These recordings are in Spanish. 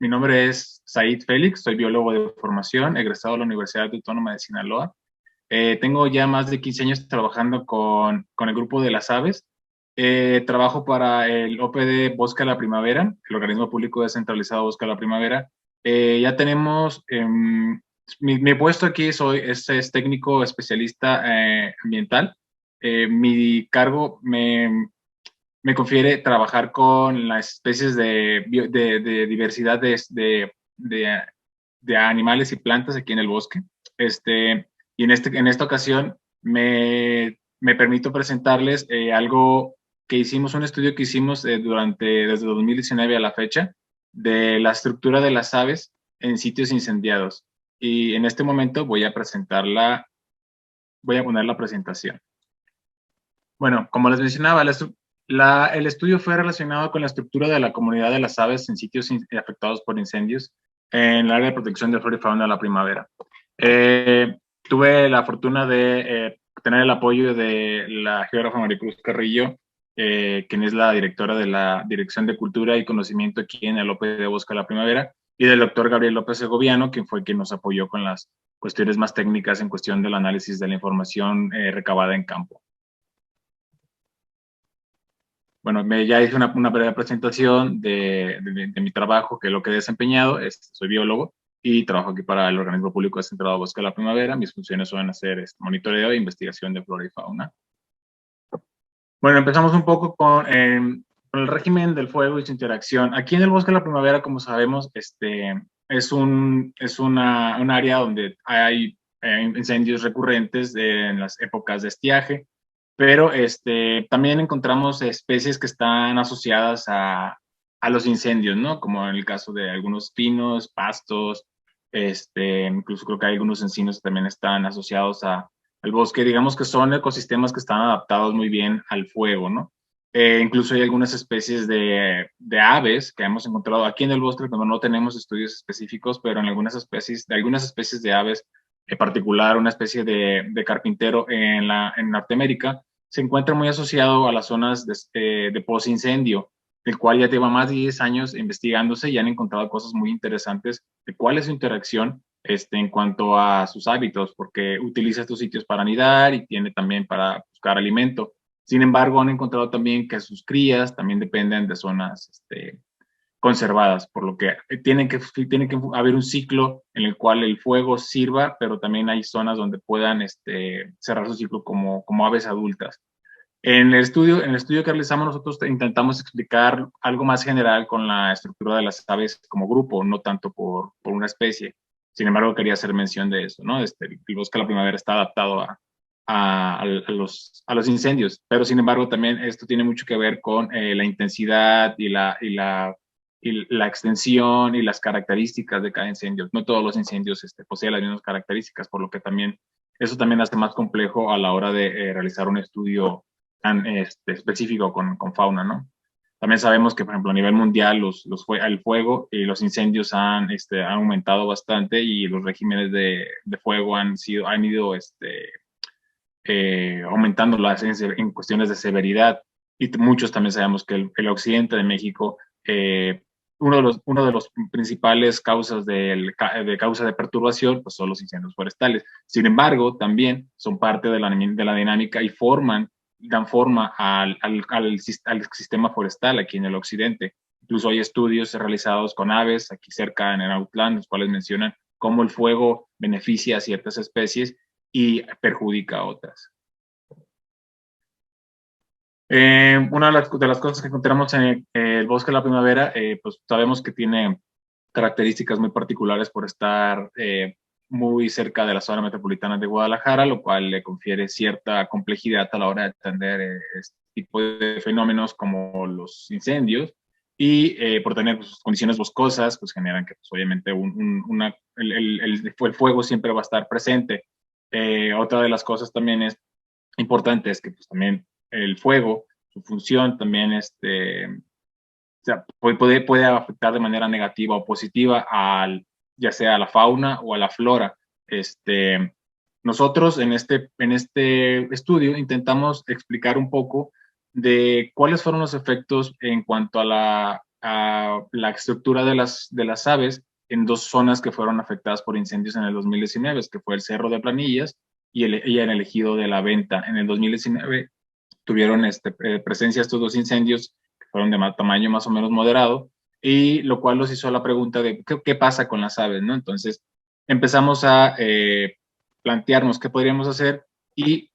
Mi nombre es Said Félix, soy biólogo de formación, egresado de la Universidad Autónoma de Sinaloa. Tengo ya más de 15 años trabajando con el grupo de las aves. Trabajo para el OPD Bosque a la Primavera, el organismo público descentralizado Bosque a la Primavera. Ya tenemos, mi puesto aquí es técnico especialista ambiental. Mi cargo me confiere trabajar con las especies de diversidad de, de animales y plantas aquí en el bosque. Y en esta ocasión me permito presentarles algo que hicimos, un estudio que hicimos desde 2019 a la fecha, de la estructura de las aves en sitios incendiados. Y en este momento voy a poner la presentación. Bueno, como les mencionaba, el estudio fue relacionado con la estructura de la comunidad de las aves en sitios afectados por incendios en el área de protección de flora y fauna de la primavera. Tuve la fortuna de tener el apoyo de la geógrafa Maricruz Carrillo, quien es la directora de la Dirección de Cultura y Conocimiento aquí en el OPD Bosque de la Primavera, y del doctor Gabriel López Segoviano, quien fue quien nos apoyó con las cuestiones más técnicas en cuestión del análisis de la información recabada en campo. Bueno, ya hice una breve presentación de mi trabajo, que es lo que he desempeñado. Soy biólogo y trabajo aquí para el organismo público descentrado Bosque de la Primavera. Mis funciones son hacer monitoreo e investigación de flora y fauna. Bueno, empezamos un poco con el régimen del fuego y su interacción. Aquí en el Bosque de la Primavera, como sabemos, es un área donde hay incendios recurrentes en las épocas de estiaje, pero también encontramos especies que están asociadas a los incendios, ¿no? Como en el caso de algunos pinos, pastos, incluso creo que hay algunos encinos que también están asociados al bosque. Digamos que son ecosistemas que están adaptados muy bien al fuego, ¿no? Incluso hay algunas especies de aves que hemos encontrado aquí en el bosque, donde no tenemos estudios específicos, pero en algunas especies de aves, en particular una especie de carpintero en Norteamérica, se encuentra muy asociado a las zonas de posincendio, el cual ya lleva más de 10 años investigándose y han encontrado cosas muy interesantes de cuál es su interacción en cuanto a sus hábitos, porque utiliza estos sitios para anidar y tiene también para buscar alimento. Sin embargo, han encontrado también que sus crías también dependen de zonas conservadas, por lo que tiene que haber un ciclo en el cual el fuego sirva, pero también hay zonas donde puedan cerrar su ciclo como aves adultas. En el estudio que realizamos nosotros intentamos explicar algo más general con la estructura de las aves como grupo, no tanto por una especie. Sin embargo, quería hacer mención de eso, ¿no? El bosque de la primavera está adaptado a los incendios, pero sin embargo también esto tiene mucho que ver con la intensidad y la extensión y las características de cada incendio. No todos los incendios poseen las mismas características, por lo que eso también hace más complejo a la hora de realizar un estudio tan específico con fauna, ¿no? También sabemos que, por ejemplo, a nivel mundial el fuego y los incendios han aumentado bastante y los regímenes de fuego han ido aumentando en cuestiones de severidad. Y muchos también sabemos que el occidente de México, uno de los principales causas de causa de perturbación, pues son los incendios forestales. Sin embargo, también son parte de la dinámica y dan forma al sistema forestal aquí en el occidente. Incluso hay estudios realizados con aves aquí cerca en el Autlán, los cuales mencionan cómo el fuego beneficia a ciertas especies y perjudica a otras. Una de las cosas que encontramos en el bosque de la primavera, pues sabemos que tiene características muy particulares por estar muy cerca de la zona metropolitana de Guadalajara, lo cual le confiere cierta complejidad a la hora de atender este tipo de fenómenos como los incendios y por tener pues, condiciones boscosas, pues generan que pues, obviamente el fuego siempre va a estar presente. Otra de las cosas también es importante es que pues, también el fuego, su función también o sea, puede afectar de manera negativa o positiva ya sea a la fauna o a la flora. Nosotros en este estudio intentamos explicar un poco de cuáles fueron los efectos en cuanto a la estructura de las aves en dos zonas que fueron afectadas por incendios en el 2019, que fue el Cerro de Planillas y en el ejido de La Venta. En el 2019 tuvieron presencia estos dos incendios que fueron de tamaño más o menos moderado, y lo cual nos hizo la pregunta de qué pasa con las aves, ¿no? Entonces empezamos a plantearnos qué podríamos hacer y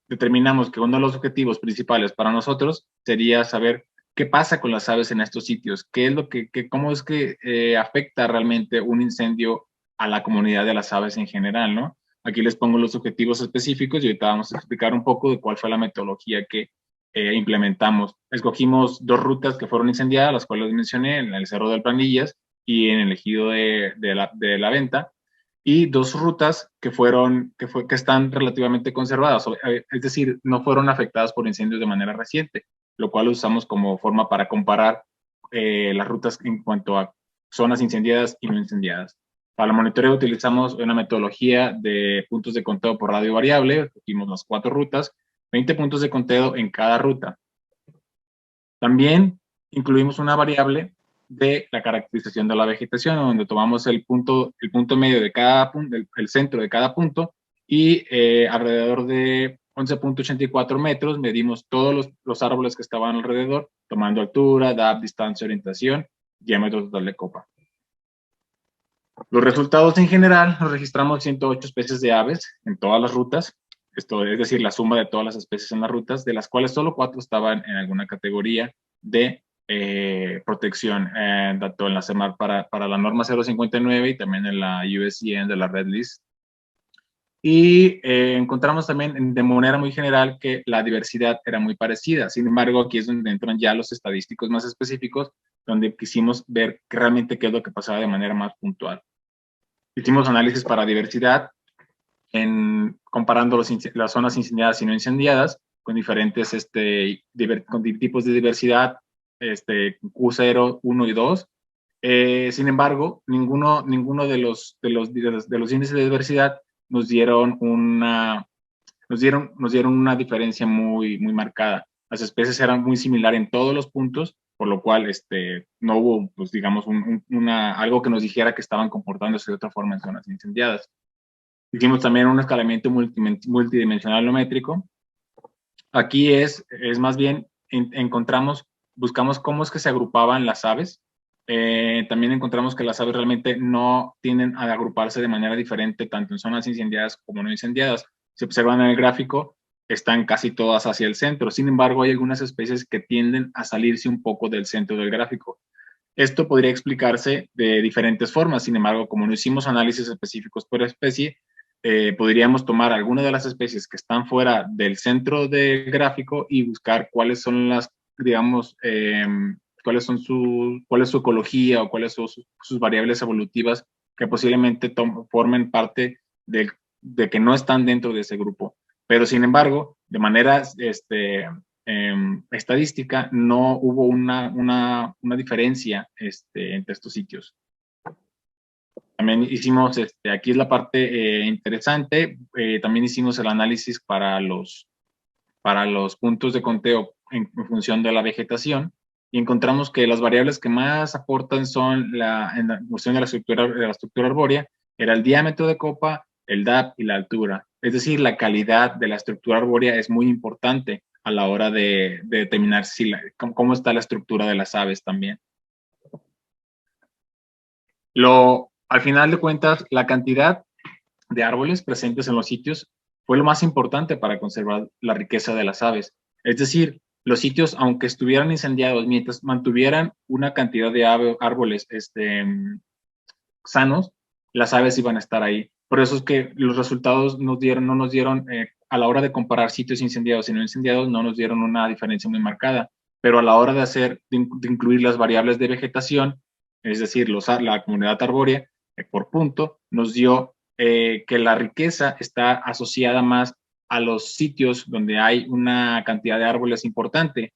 determinamos que uno de los objetivos principales para nosotros sería saber qué pasa con las aves en estos sitios, qué es lo cómo es que afecta realmente un incendio a la comunidad de las aves en general, ¿no? Aquí les pongo los objetivos específicos y ahorita vamos a explicar un poco de cuál fue la metodología que implementamos. Escogimos dos rutas que fueron incendiadas, las cuales mencioné, en el Cerro del Planillas y en el ejido de la Venta, y dos rutas que están relativamente conservadas, es decir, no fueron afectadas por incendios de manera reciente, lo cual usamos como forma para comparar las rutas en cuanto a zonas incendiadas y no incendiadas. Para el monitoreo utilizamos una metodología de puntos de conteo por radio variable, escogimos las 4 rutas, 20 puntos de conteo en cada ruta. También incluimos una variable de la caracterización de la vegetación, donde tomamos el punto medio de cada punto, el centro de cada punto, y alrededor de 11.84 metros medimos todos los árboles que estaban alrededor, tomando altura, edad, distancia, orientación, diámetro total de copa. Los resultados en general, nos registramos 108 especies de aves en todas las rutas, esto es decir, la suma de todas las especies en las rutas, de las cuales solo 4 estaban en alguna categoría de protección, tanto en la CEMAR para la norma 059 y también en la USGN de la Red List. Y encontramos también de manera muy general que la diversidad era muy parecida. Sin embargo, aquí es donde entran ya los estadísticos más específicos, donde quisimos ver realmente qué es lo que pasaba de manera más puntual. Hicimos análisis para diversidad, comparando las zonas incendiadas y no incendiadas, con diferentes con tipos de diversidad, Q0, 1 y 2. Sin embargo, ninguno de los índices de diversidad nos dieron una diferencia muy marcada. Las especies eran muy similares en todos los puntos, por lo cual no hubo, pues, digamos, algo que nos dijera que estaban comportándose de otra forma en zonas incendiadas. Hicimos también un escalamiento multidimensional no métrico. Aquí es más bien, buscamos cómo es que se agrupaban las aves. También encontramos que las aves realmente no tienden a agruparse de manera diferente, tanto en zonas incendiadas como no incendiadas. Se observan en el gráfico, están casi todas hacia el centro. Sin embargo, hay algunas especies que tienden a salirse un poco del centro del gráfico. Esto podría explicarse de diferentes formas. Sin embargo, como no hicimos análisis específicos por especie, podríamos tomar alguna de las especies que están fuera del centro del gráfico y buscar cuáles son las, digamos, cuál es su ecología o cuáles son sus variables evolutivas que posiblemente formen parte de que no están dentro de ese grupo. Pero sin embargo, de manera estadística, no hubo una diferencia entre estos sitios. También hicimos, aquí es la parte interesante, también hicimos el análisis para los puntos de conteo en función de la vegetación, y encontramos que las variables que más aportan son en la cuestión de la estructura arbórea, era el diámetro de copa, el DAP y la altura. Es decir, la calidad de la estructura arbórea es muy importante a la hora de determinar cómo está la estructura de las aves también. Al final de cuentas, la cantidad de árboles presentes en los sitios fue lo más importante para conservar la riqueza de las aves. Es decir, los sitios, aunque estuvieran incendiados, mientras mantuvieran una cantidad de árboles sanos, las aves iban a estar ahí. Por eso es que los resultados no nos dieron, a la hora de comparar sitios incendiados y no incendiados, no nos dieron una diferencia muy marcada. Pero a la hora de incluir las variables de vegetación, es decir, la comunidad arbórea, por punto, nos dio que la riqueza está asociada más a los sitios donde hay una cantidad de árboles importante,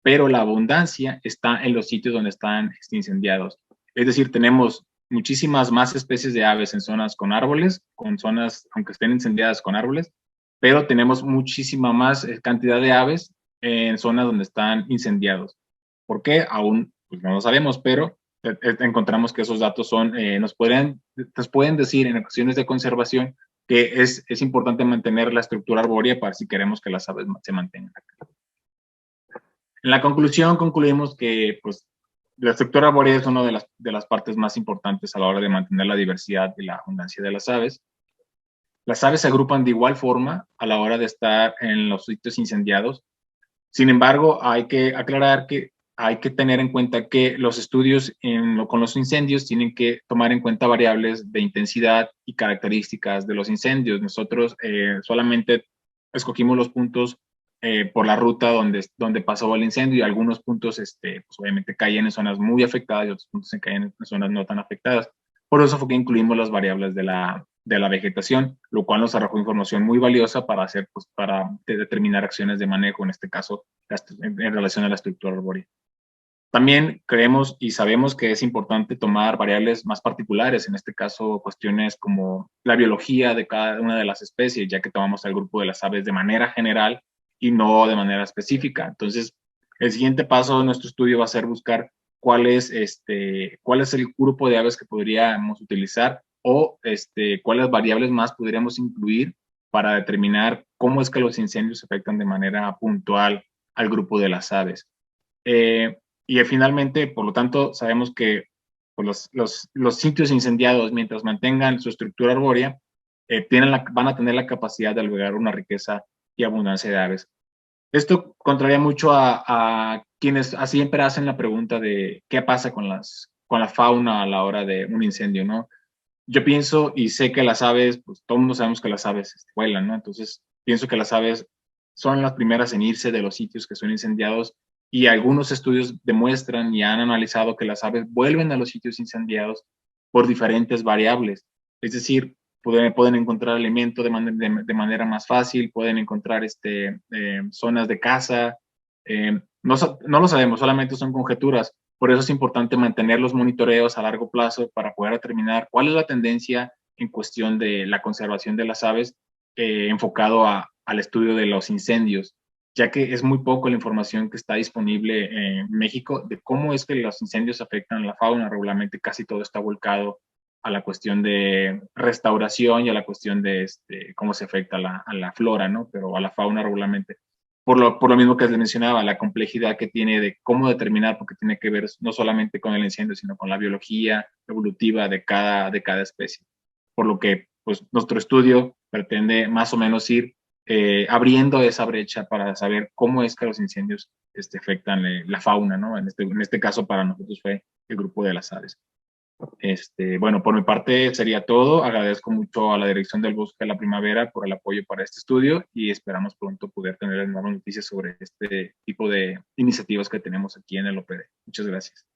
pero la abundancia está en los sitios donde están incendiados. Es decir, tenemos muchísimas más especies de aves en zonas con árboles, aunque estén incendiadas con árboles, pero tenemos muchísima más cantidad de aves en zonas donde están incendiados. ¿Por qué? Aún pues no lo sabemos, pero encontramos que esos datos son, nos pueden decir en cuestiones de conservación que es importante mantener la estructura arbórea para si queremos que las aves se mantengan. En la conclusión, concluimos que pues, la estructura arbórea es una de las partes más importantes a la hora de mantener la diversidad y la abundancia de las aves. Las aves se agrupan de igual forma a la hora de estar en los sitios incendiados. Sin embargo, hay que aclarar que hay que tener en cuenta que los estudios con los incendios tienen que tomar en cuenta variables de intensidad y características de los incendios. Nosotros solamente escogimos los puntos por la ruta donde pasó el incendio y algunos puntos, pues obviamente caen en zonas muy afectadas y otros puntos se caen en zonas no tan afectadas. Por eso fue que incluimos las variables de la vegetación, lo cual nos arrojó información muy valiosa para hacer, pues, para determinar acciones de manejo, en este caso, en relación a la estructura arbórea. También creemos y sabemos que es importante tomar variables más particulares, en este caso cuestiones como la biología de cada una de las especies, ya que tomamos el grupo de las aves de manera general y no de manera específica. Entonces, el siguiente paso de nuestro estudio va a ser buscar cuál es el grupo de aves que podríamos utilizar o cuáles variables más podríamos incluir para determinar cómo es que los incendios afectan de manera puntual al grupo de las aves. Y finalmente, por lo tanto, sabemos que pues, los sitios incendiados, mientras mantengan su estructura arbórea, van a tener la capacidad de albergar una riqueza y abundancia de aves. Esto contraría mucho a quienes siempre hacen la pregunta de qué pasa con la fauna a la hora de un incendio, ¿no? Yo pienso y sé que las aves, pues todos mundo sabemos que las aves vuelan, ¿no? Entonces, pienso que las aves son las primeras en irse de los sitios que son incendiados y algunos estudios demuestran y han analizado que las aves vuelven a los sitios incendiados por diferentes variables. Es decir, pueden encontrar alimento de manera más fácil, pueden encontrar zonas de caza. No lo sabemos, solamente son conjeturas. Por eso es importante mantener los monitoreos a largo plazo para poder determinar cuál es la tendencia en cuestión de la conservación de las aves enfocado al estudio de los incendios, ya que es muy poco la información que está disponible en México de cómo es que los incendios afectan a la fauna. Regularmente casi todo está volcado a la cuestión de restauración y a la cuestión de cómo se afecta a la flora, ¿no? Pero a la fauna regularmente. Por lo mismo que les mencionaba, la complejidad que tiene de cómo determinar, porque tiene que ver no solamente con el incendio, sino con la biología evolutiva de cada especie. Por lo que pues, nuestro estudio pretende más o menos ir abriendo esa brecha para saber cómo es que los incendios afectan la fauna, ¿no? En este caso para nosotros fue el grupo de las aves. Bueno, por mi parte sería todo. Agradezco mucho a la Dirección del Bosque de la Primavera por el apoyo para este estudio y esperamos pronto poder tener nuevas noticias sobre este tipo de iniciativas que tenemos aquí en el OPD. Muchas gracias.